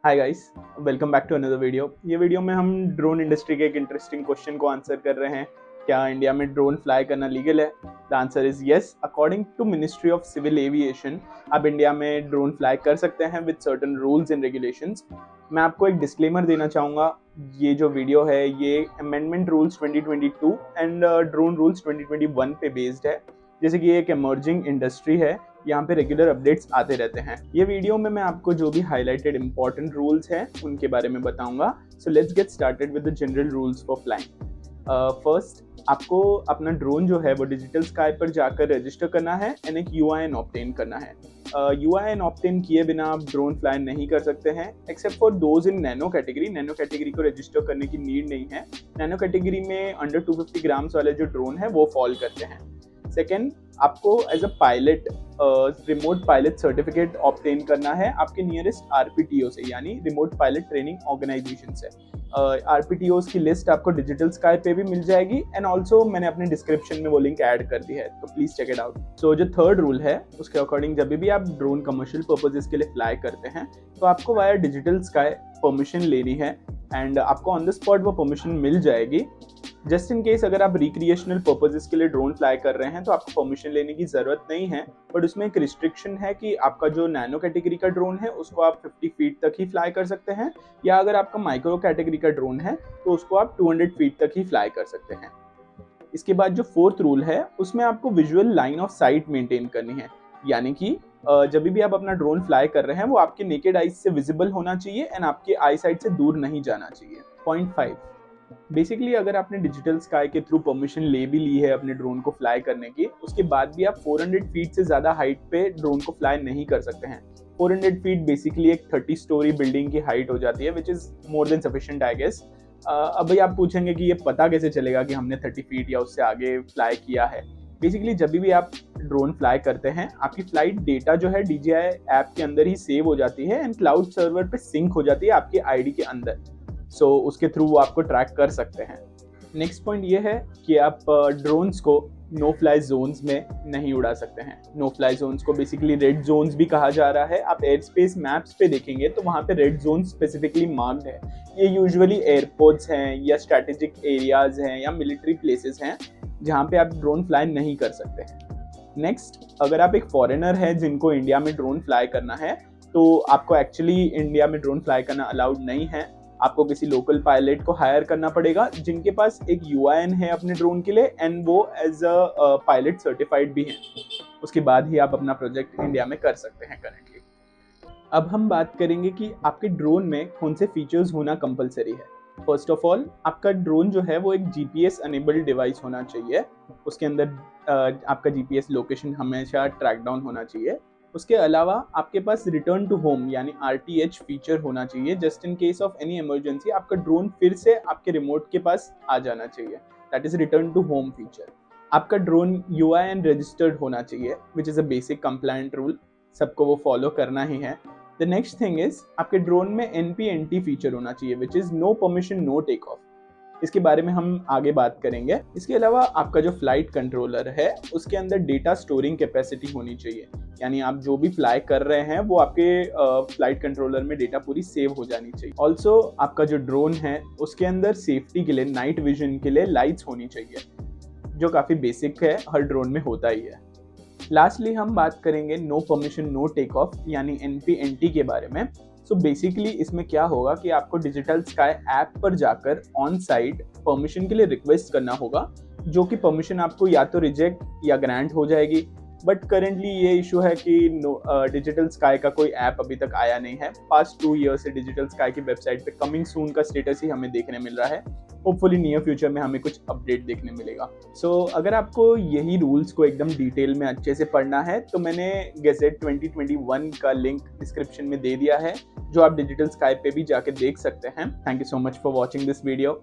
Hi guys, welcome back to another video. ये video में हम ड्रोन इंडस्ट्री के एक इंटरेस्टिंग क्वेश्चन को आंसर कर रहे हैं। क्या इंडिया में ड्रोन फ्लाई करना लीगल है? The answer is yes. According to ministry of civil aviation आप इंडिया में ड्रोन फ्लाई कर सकते हैं with certain rules and regulations. मैं आपको एक डिस्क्लेमर देना चाहूँगा, ये जो वीडियो है ये amendment rules 2022 and drone rules 2021 पे बेस्ड है। जैसे कि ये एक एमर्जिंग इंडस्ट्री है, यहाँ पे रेगुलर अपडेट्स आते रहते हैं। ये वीडियो में मैं आपको जो भी हाईलाइटेड इंपॉर्टेंट रूल्स हैं उनके बारे में बताऊंगा। So let's get started with the general rules for flying. First, आपको अपना ड्रोन जो है वो डिजिटल स्काई पर जाकर रजिस्टर करना है एंड एक UIN ऑब्टेन करना है। UIN ऑब्टेन किए बिना आप ड्रोन फ्लाई नहीं कर सकते हैं except for those in nano category. Nano category को रजिस्टर करने की नीड नहीं है। नैनो कैटेगरी में अंडर 250 ग्राम्स वाले जो ड्रोन है वो फॉल करते हैं। सेकेंड, आपको as a pilot remote pilot certificate obtain करना है आपके नियरेस्ट RPTO से, यानी रिमोट पायलट ट्रेनिंग ऑर्गेनाइजेशन से। RPTOs की लिस्ट आपको डिजिटल स्काई पे भी मिल जाएगी एंड ऑल्सो मैंने अपने डिस्क्रिप्शन में वो लिंक ऐड कर दी है, तो प्लीज चेक इट आउट। सो जो थर्ड रूल है उसके अकॉर्डिंग जब भी आप ड्रोन कमर्शियल पर्पजेस के लिए फ्लाई करते हैं तो आपको वाया डिजिटल स्काई परमिशन लेनी है एंड आपको ऑन द स्पॉट वो परमिशन मिल जाएगी। जस्ट इन केस अगर आप रिक्रिएशनल पर्पजेस के लिए ड्रोन फ्लाई कर रहे हैं तो आपको परमिशन लेने की जरूरत नहीं है, बट उसमें एक रिस्ट्रिक्शन है कि आपका जो नैनो कैटेगरी का ड्रोन है उसको आप 50 फीट तक ही फ्लाई कर सकते हैं, या अगर आपका माइक्रो कैटेगरी का ड्रोन है तो उसको आप 200 फीट तक ही फ्लाई कर सकते हैं। इसके बाद जो फोर्थ रूल है उसमें आपको visual line of site maintain करनी है, यानी कि जब भी आप अपना ड्रोन फ्लाई कर रहे हैं वो आपके नेकेड आईज से विजिबल होना चाहिए एंड आपके आई साइड से दूर नहीं जाना चाहिए। पॉइंट 5, बेसिकली अगर आपने डिजिटल स्काई के थ्रू परमिशन ले भी ली है अपने ड्रोन को फ्लाई करने की, उसके बाद भी आप 400 फीट से ज़्यादा हाइट पे ड्रोन को फ्लाई नहीं कर सकते हैं। 400 फीट बेसिकली एक 30 स्टोरी बिल्डिंग की हाइट हो जाती है, which is more than sufficient I guess. अब भाई आप पूछेंगे कि ये पता कैसे चलेगा कि हमने 30 फीट या उससे आगे फ्लाई किया है। बेसिकली जब भी आप ड्रोन फ्लाई करते हैं आपकी फ्लाइट डेटा जो है DJI ऐप के अंदर ही सेव हो जाती है एंड क्लाउड सर्वर पे सिंक हो जाती है आपके ID के अंदर। सो उसके थ्रू वो आपको ट्रैक कर सकते हैं। नेक्स्ट पॉइंट ये है कि आप ड्रोन्स को नो फ्लाई जोन्स में नहीं उड़ा सकते हैं। नो फ्लाई जोन्स को बेसिकली रेड जोन्स भी कहा जा रहा है। आप एयर स्पेस मैप्स पे देखेंगे तो वहाँ पे रेड जोन स्पेसिफिकली मार्क्ड है। ये यूजुअली एयरपोर्ट्स हैं या स्ट्रैटेजिक एरियाज हैं या मिलिट्री प्लेसेस हैं जहाँ पे आप ड्रोन फ्लाई नहीं कर सकते हैं। नेक्स्ट, अगर आप एक फॉरेनर है जिनको इंडिया में ड्रोन फ्लाई करना है तो आपको एक्चुअली इंडिया में ड्रोन फ्लाई करना अलाउड नहीं है। आपको किसी लोकल पायलट को हायर करना पड़ेगा जिनके पास एक UIN है अपने ड्रोन के लिए एंड वो एज अ पायलट सर्टिफाइड भी हैं। उसके बाद ही आप अपना प्रोजेक्ट इंडिया में कर सकते हैं करेंटली। अब हम बात करेंगे कि आपके ड्रोन में कौन से फीचर्स होना कंपलसरी है। फर्स्ट ऑफ ऑल, आपका ड्रोन जो है वो एक GPS अनेबल्ड डिवाइस होना चाहिए। उसके अंदर आपका GPS लोकेशन हमेशा ट्रैक डाउन होना चाहिए। उसके अलावा आपके पास रिटर्न टू होम यानी RTH फीचर होना चाहिए। Just in case of any emergency आपका ड्रोन फिर से आपके रिमोट के पास आ जाना चाहिए। That is return to home feature. आपका ड्रोन UIN रजिस्टर्ड होना चाहिए, which is a basic compliant rule, सबको वो फॉलो करना ही है। द नेक्स्ट थिंग इज आपके ड्रोन में NPNT फीचर होना चाहिए, which is no permission no take off. इसके बारे में हम आगे बात करेंगे। इसके अलावा आपका जो फ्लाइट कंट्रोलर है उसके अंदर डेटा स्टोरिंग कैपेसिटी होनी चाहिए, यानी आप जो भी फ्लाई कर रहे हैं वो आपके फ्लाइट कंट्रोलर में डेटा पूरी सेव हो जानी चाहिए। ऑल्सो आपका जो ड्रोन है उसके अंदर सेफ्टी के लिए नाइट विजन के लिए लाइट्स होनी चाहिए, जो काफ़ी बेसिक है, हर ड्रोन में होता ही है। लास्टली हम बात करेंगे no permission no take off यानी NPNT के बारे में। सो बेसिकली इसमें क्या होगा कि आपको डिजिटल स्काई ऐप पर जाकर ऑन साइट परमिशन के लिए रिक्वेस्ट करना होगा, जो कि परमिशन आपको या तो रिजेक्ट या ग्रांट हो जाएगी। बट करेंटली ये इशू है कि डिजिटल स्काई का कोई ऐप अभी तक आया नहीं है। पास्ट 2 ईयर से डिजिटल स्काई की वेबसाइट पे कमिंग सून का स्टेटस ही हमें देखने मिल रहा है। होपफुली नियर फ्यूचर में हमें कुछ अपडेट देखने मिलेगा। सो अगर आपको यही रूल्स को एकदम डिटेल में अच्छे से पढ़ना है तो मैंने गेजेट 2021 का लिंक डिस्क्रिप्शन में दे दिया है, जो आप डिजिटल स्काई पे भी जाके देख सकते हैं। Thank you so much for watching this video.